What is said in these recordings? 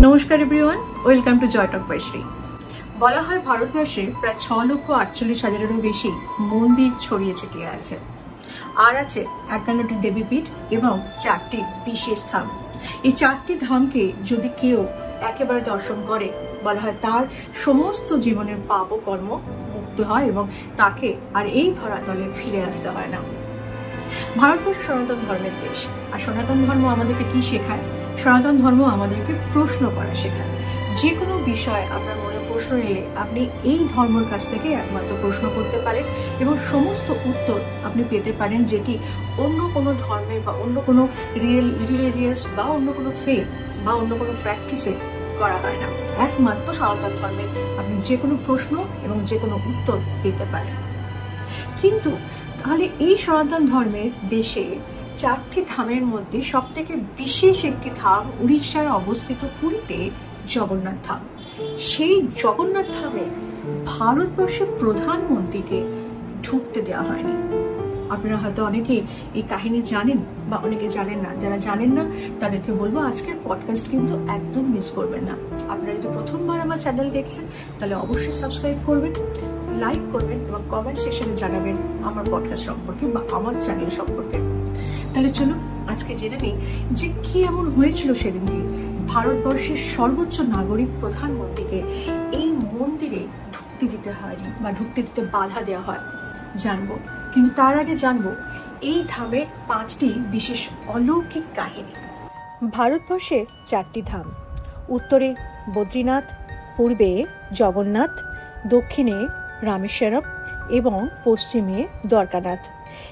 নমস্কার everyone, welcome to Joy talk by Shri. বলা হয় ভারতবর্ষে প্রায় 6,48,000-এরও বেশি মন্দির ছড়িয়ে ছিটিয়ে আছে, আর আছে 51টি দেবীপীঠ এবং 4টি বিশেষ ধাম। এই 4টি ধামকে যদি কেউ একেবারে দর্শন করে, বলা হয় তার সমস্ত জীবনের পাপ ও কর্ম মুক্ত হয় এবং তাকে আর এই ধরাতলে ফিরে আসতে হয় না। ভারতবর্ষ সনাতন ধর্মের দেশ, আর সনাতন ধর্ম আমাদেরকে কি শেখায়? সনাতন ধর্ম আমাদেরকে প্রশ্ন করা শেখায়। যে কোনো বিষয় আপনার মনে প্রশ্ন এলে আপনি এই ধর্মের কাছ থেকে একমাত্র প্রশ্ন করতে পারেন এবং সমস্ত উত্তর আপনি পেতে পারেন, যেটি অন্য কোনো ধর্মের বা অন্য কোনো রিলিজিয়াস বা অন্য কোনো ফেথ বা অন্য কোনো প্র্যাকটিসে করা হয় না। একমাত্র সনাতন ধর্মে আপনি যে কোনো প্রশ্ন এবং যে কোনো উত্তর পেতে পারেন। কিন্তু তাহলে এই সনাতন ধর্মের দেশে 4টি ধামের মধ্যে সব থেকে বিশেষ একটি ধাম উড়িষ্যায় অবস্থিত পুরীতে জগন্নাথ ধাম। সেই জগন্নাথ ধামে ভারতবর্ষের প্রধানমন্ত্রীকে ঢুকতে দেওয়া হয়নি। আপনারা হয়তো অনেকেই এই কাহিনী জানেন বা অনেকে জানেন না। যারা জানেন না তাদেরকে বলবো, আজকের পডকাস্ট কিন্তু একদম মিস করবেন না। আপনারা যদি প্রথমবার আমার চ্যানেল দেখছেন তাহলে অবশ্যই সাবস্ক্রাইব করবেন, লাইক করবেন এবং কমেন্ট সেকশনে জানাবেন আমার পডকাস্ট সম্পর্কে বা আমার চ্যানেল সম্পর্কে। তাহলে চলুন আজকে জেনে নিই যে কি এমন হয়েছিল সেদিনকে ভারতবর্ষের সর্বোচ্চ নাগরিক প্রধানমন্ত্রীকে এই মন্দিরে ঢুকতে দিতে হয়নি বা ঢুকতে দিতে বাধা দেওয়া হয়, জানবো। কিন্তু তার আগে জানবো এই ধামের 5টি বিশেষ অলৌকিক কাহিনী। ভারতবর্ষের 4টি ধাম, উত্তরে বদ্রীনাথ, পূর্বে জগন্নাথ, দক্ষিণে রামেশ্বরম এবং পশ্চিমে দ্বারকানাথ।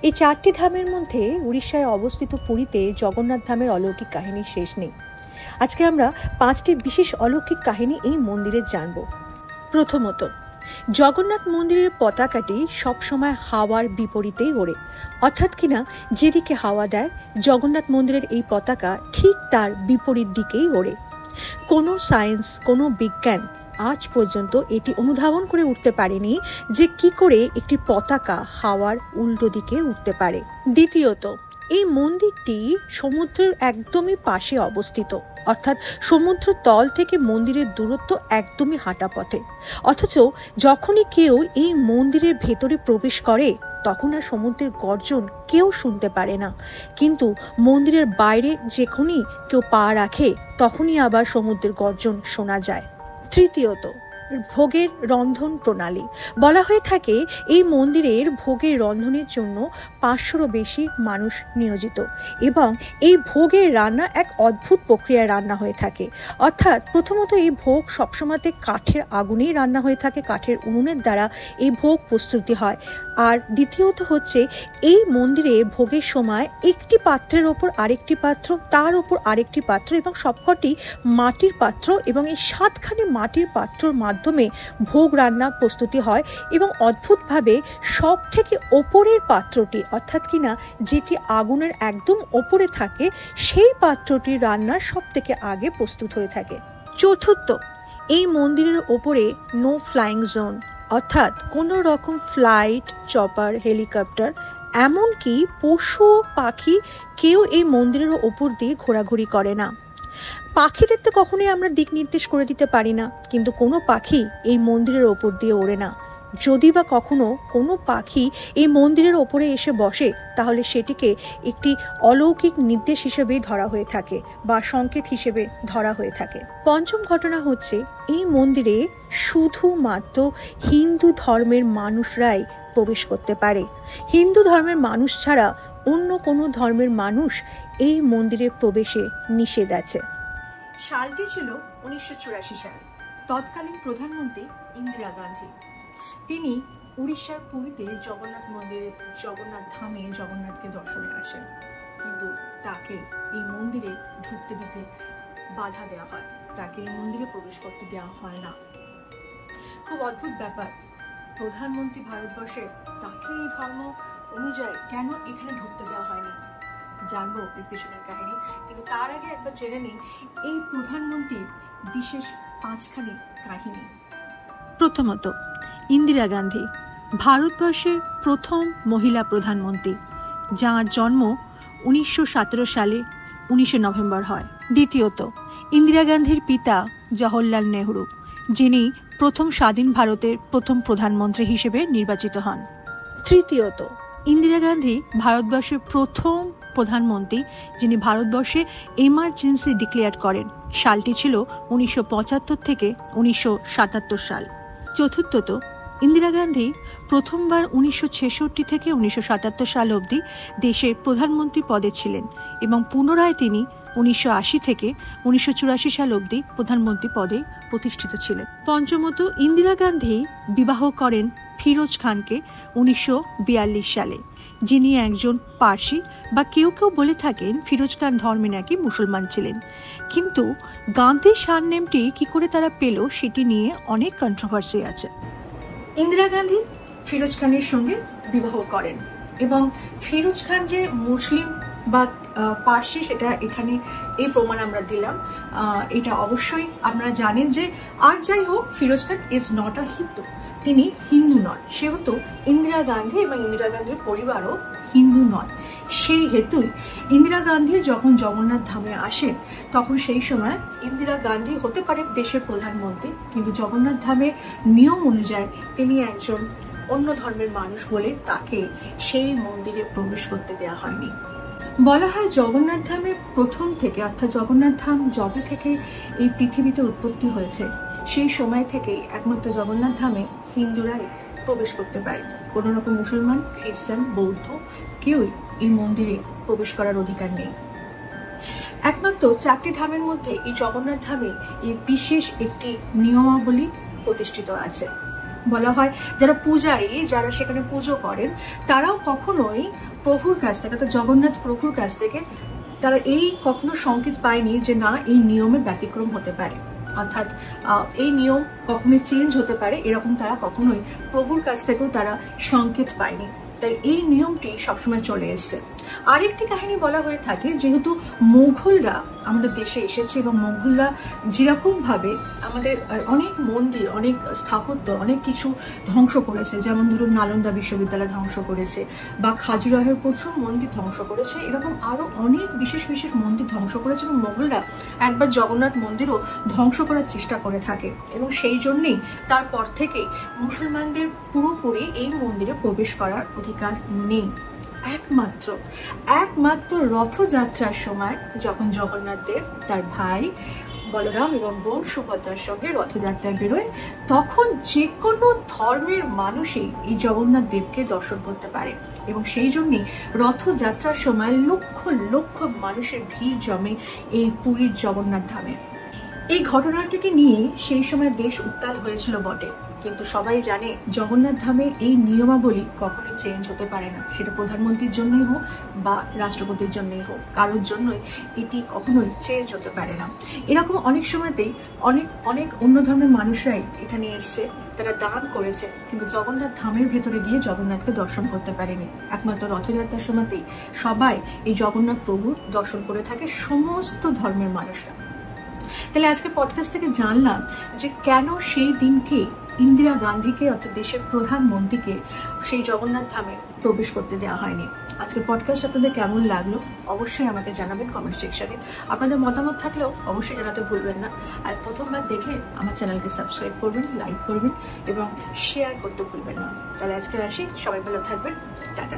এই 4টি ধামের মধ্যে উড়িষ্যায় অবস্থিত পুরীতে জগন্নাথ ধামের অলৌকিক কাহিনী শেষ নেই। আজকে আমরা 5টি বিশেষ অলৌকিক কাহিনী এই মন্দিরে জানব। প্রথমত, জগন্নাথ মন্দিরের পতাকাটি সবসময় হাওয়ার বিপরীতেই ওড়ে, অর্থাৎ কিনা যেদিকে হাওয়া দেয় জগন্নাথ মন্দিরের এই পতাকা ঠিক তার বিপরীত দিকেই ওড়ে। কোনো সায়েন্স, কোনো বিজ্ঞান আজ পর্যন্ত এটি অনুধাবন করে উঠতে পারেনি যে কি করে একটি পতাকা হাওয়ার উল্টো দিকে উঠতে পারে। দ্বিতীয়ত, এই মন্দিরটি সমুদ্রের একদমই পাশে অবস্থিত, অর্থাৎ সমুদ্র তল থেকে মন্দিরের দূরত্ব একদমই হাঁটা পথে। অথচ যখনই কেউ এই মন্দিরের ভেতরে প্রবেশ করে তখন আর সমুদ্রের গর্জন কেউ শুনতে পারে না, কিন্তু মন্দিরের বাইরে যখনই কেউ পা রাখে তখনই আবার সমুদ্রের গর্জন শোনা যায়। তৃতীয়ত, ভোগের রন্ধন প্রণালী। বলা হয়ে থাকে এই মন্দিরের ভোগের রন্ধনের জন্য 500-রও বেশি মানুষ নিয়োজিত এবং এই ভোগের রান্না এক অদ্ভুত প্রক্রিয়ায় রান্না হয়ে থাকে। অর্থাৎ প্রথমত এই ভোগ সবসময়তে কাঠের আগুনেই রান্না হয়ে থাকে, কাঠের উনুনের দ্বারা এই ভোগ প্রস্তুতি হয়। আর দ্বিতীয়ত হচ্ছে এই মন্দিরে ভোগের সময় একটি পাত্রের ওপর আরেকটি পাত্র, তার ওপর আরেকটি পাত্র এবং সবকটি মাটির পাত্র, এবং এই 7খানি মাটির পাত্রর মাধ্যমে ভোগ রান্না প্রস্তুতি হয়। এবং অদ্ভুতভাবে সব থেকে ওপরের পাত্রটি, অর্থাৎ কিনা যেটি আগুনের একদম ওপরে থাকে, সেই পাত্রটির রান্না সব থেকে আগে প্রস্তুত হয়ে থাকে। চতুর্থ, এই মন্দিরের ওপরে নো ফ্লাইং জোন, অর্থাৎ কোনো রকম ফ্লাইট, চপার, হেলিকপ্টার, এমনকি পশু পাখি কেউ এই মন্দিরের ওপর দিয়ে ঘোরাঘুরি করে না। পাখিদের তো কখনোই আমরা দিক নির্দেশ করে দিতে পারি না, কিন্তু কোনো পাখি এই মন্দিরের ওপর দিয়ে ওড়ে না। যদি বা কখনো কোনো পাখি এই মন্দিরের ওপরে এসে বসে তাহলে সেটিকে একটি অলৌকিক নির্দেশ হিসেবেই ধরা হয়ে থাকে বা সংকেত হিসেবে ধরা হয়ে থাকে। পঞ্চম ঘটনা হচ্ছে, এই মন্দিরে শুধুমাত্র হিন্দু ধর্মের মানুষরাই প্রবেশ করতে পারে। হিন্দু ধর্মের মানুষ ছাড়া অন্য কোনো ধর্মের মানুষ এই মন্দিরে প্রবেশে নিষেধ আছে। সালটি ছিল 1984 সাল। তৎকালীন প্রধানমন্ত্রী ইন্দিরা গান্ধী, তিনি উড়িষ্যার পুরীতে জগন্নাথ মন্দিরে, জগন্নাথ ধামে জগন্নাথকে দর্শনে আসেন, কিন্তু তাকে এই মন্দিরে ঢুকতে দিতে বাধা দেওয়া হয়, তাকে এই মন্দিরে প্রবেশ করতে দেওয়া হয় না। খুব অদ্ভুত ব্যাপার, প্রধানমন্ত্রী ভারতবর্ষের, তাকে এই ধর্ম অনুযায়ী কেন এখানে ঢুকতে দেওয়া হয়নি? জানবো এর পেছনের কাহিনী, কিন্তু তার আগে একবার জেনে নিই এই প্রধানমন্ত্রীর বিশেষ 5খানি কাহিনী। প্রথমত, ইন্দিরা গান্ধী ভারতবর্ষের প্রথম মহিলা প্রধানমন্ত্রী, যাঁর জন্ম 1917 সালে 19 নভেম্বর হয়। দ্বিতীয়ত, ইন্দিরা গান্ধীর পিতা জওহরলাল নেহরু, যিনি প্রথম স্বাধীন ভারতের প্রথম প্রধানমন্ত্রী হিসেবে নির্বাচিত হন। তৃতীয়ত, ইন্দিরা গান্ধী ভারতবর্ষের প্রথম প্রধানমন্ত্রী যিনি ভারতবর্ষে এমার্জেন্সি ডিক্লেয়ার করেন। সালটি ছিল 1975 থেকে 1977 সাল। চতুর্থত, ইন্দিরা গান্ধী প্রথমবার 1966 থেকে 1977 সাল অবধি দেশের প্রধানমন্ত্রী পদে ছিলেন এবং পুনরায় তিনি 1980 থেকে 1984 সাল অবধি প্রধানমন্ত্রী পদে প্রতিষ্ঠিত ছিলেন। পঞ্চমত, ইন্দিরা গান্ধী বিবাহ করেন ফিরোজ খানকে 1942 সালে, যিনি একজন পার্সি বা কেউ কেউ বলে থাকেন ফিরোজ খান ধর্মে নাকি মুসলমান ছিলেন। কিন্তু গান্ধীর সারনেমটি কি করে তারা পেল সেটি নিয়ে অনেক কন্ট্রোভার্সি আছে। ইন্দিরা গান্ধী ফিরোজ খানের সঙ্গে বিবাহ করেন এবং ফিরোজ খান যে মুসলিম বা পার্সি সেটা এখানে এই প্রমাণ আমরা দিলাম। এটা অবশ্যই আপনারা জানেন যে আর যাই হোক, ফিরোজ খান ইজ নট আ হিন্দু, তিনি হিন্দু নন। সেহেতু ইন্দিরা গান্ধী এবং ইন্দিরা গান্ধীর পরিবারও হিন্দু নয়। সেই হেতুই ইন্দিরা গান্ধী যখন জগন্নাথ ধামে আসেন তখন সেই সময় ইন্দিরা গান্ধী হতে পারে দেশের প্রধানমন্ত্রী, কিন্তু জগন্নাথ ধামের নিয়ম অনুযায়ী তিনি একজন অন্য ধর্মের মানুষ বলে তাকে সেই মন্দিরে প্রবেশ করতে দেওয়া হয়নি। বলা হয় জগন্নাথ ধামের প্রথম থেকে, অর্থাৎ জগন্নাথ ধাম যবে থেকে এই পৃথিবীতে উৎপত্তি হয়েছে সেই সময় থেকেই একমাত্র জগন্নাথ ধামে হিন্দুরাই প্রবেশ করতে পারে। কোনো রকম মুসলমান, খ্রিস্টান, বৌদ্ধ কেউই এই মন্দিরে প্রবেশ করার অধিকার নেই। একমাত্র 4টি ধামের মধ্যে এই জগন্নাথ ধামে এই বিশেষ একটি নিয়মাবলী প্রতিষ্ঠিত আছে। বলা হয় যারা পূজারী, যারা সেখানে পুজো করেন, তারাও কখনোই প্রভুর কাছ থেকে, অর্থাৎ জগন্নাথ প্রভুর কাছ থেকে তারা এই কখনো সংকেত পায়নি যে না এই নিয়মে ব্যতিক্রম হতে পারে, অর্থাৎ এই নিয়ম কখনোই চেঞ্জ হতে পারে, এরকম তারা কখনোই প্রভুর কাছ থেকেও তারা সংকেত পায়নি। তাই এই নিয়মটি সবসময় চলে এসছে। আরেকটি কাহিনী বলা হয়ে থাকে, যেহেতু মুঘলরা আমাদের দেশে এসেছে এবং মুঘলরা যেরকম ভাবে আমাদের অনেক মন্দির, অনেক স্থাপত্য, অনেক কিছু ধ্বংস করেছে, যেমন ধরুন নালন্দা বিশ্ববিদ্যালয় ধ্বংস করেছে বা খাজুরাহের প্রচুর মন্দির ধ্বংস করেছে, এরকম আরো অনেক বিশেষ বিশেষ মন্দির ধ্বংস করেছে এবং মুঘলরা একবার জগন্নাথ মন্দিরও ধ্বংস করার চেষ্টা করে থাকে এবং সেই জন্যেই তারপর থেকে মুসলমানদের পুরোপুরি এই মন্দিরে প্রবেশ করার অধিকার নেই। একমাত্র রথযাত্রার সময় যখন জগন্নাথ দেব তার ভাই বলরাম এবং বোন সুভদ্রার সঙ্গে রথযাত্রায় বেরোয়, তখন যে কোনো ধর্মের মানুষই এই জগন্নাথ দেবকে দর্শন করতে পারে এবং সেই জন্যই রথযাত্রার সময় লক্ষ লক্ষ মানুষের ভিড় জমে এই পুরীর জগন্নাথ ধামে। এই ঘটনাটিকে নিয়ে সেই সময় দেশ উত্তাল হয়েছিল বটে, কিন্তু সবাই জানে জগন্নাথ ধামের এই নিয়মাবলী কখনোই চেঞ্জ হতে পারে না, সেটা প্রধানমন্ত্রীর জন্যই হোক বা রাষ্ট্রপতির জন্যই হোক, কারোর জন্যই এটি কখনোই চেঞ্জ হতে পারে না। এরকম অনেক সময়তেই অনেক অন্য ধর্মের মানুষরাই এখানে এসছে, তারা দান করেছে, কিন্তু জগন্নাথ ধামের ভেতরে গিয়ে জগন্নাথকে দর্শন করতে পারেনি। একমাত্র রথযাত্রার সময়তেই সবাই এই জগন্নাথ প্রভুর দর্শন করে থাকে, সমস্ত ধর্মের মানুষরা। তাহলে আজকে পডকাস্ট থেকে জানলাম যে কেন সেই দিনকে ইন্দিরা গান্ধীকে, অর্থাৎ দেশের প্রধানমন্ত্রীকে, সেই জগন্নাথ ধামে প্রবেশ করতে দেওয়া হয়নি। আজকের পডকাস্ট আপনাদের কেমন লাগলো অবশ্যই আমাকে জানাবেন কমেন্ট সেকশনে। আপনাদের মতামত থাকলেও অবশ্যই জানাতে ভুলবেন না। আর প্রথমবার দেখলে আমার চ্যানেলকে সাবস্ক্রাইব করবেন, লাইক করবেন এবং শেয়ার করতে ভুলবেন না। তাহলে আজকে আসি, সবাই ভালো থাকবেন, টাটা।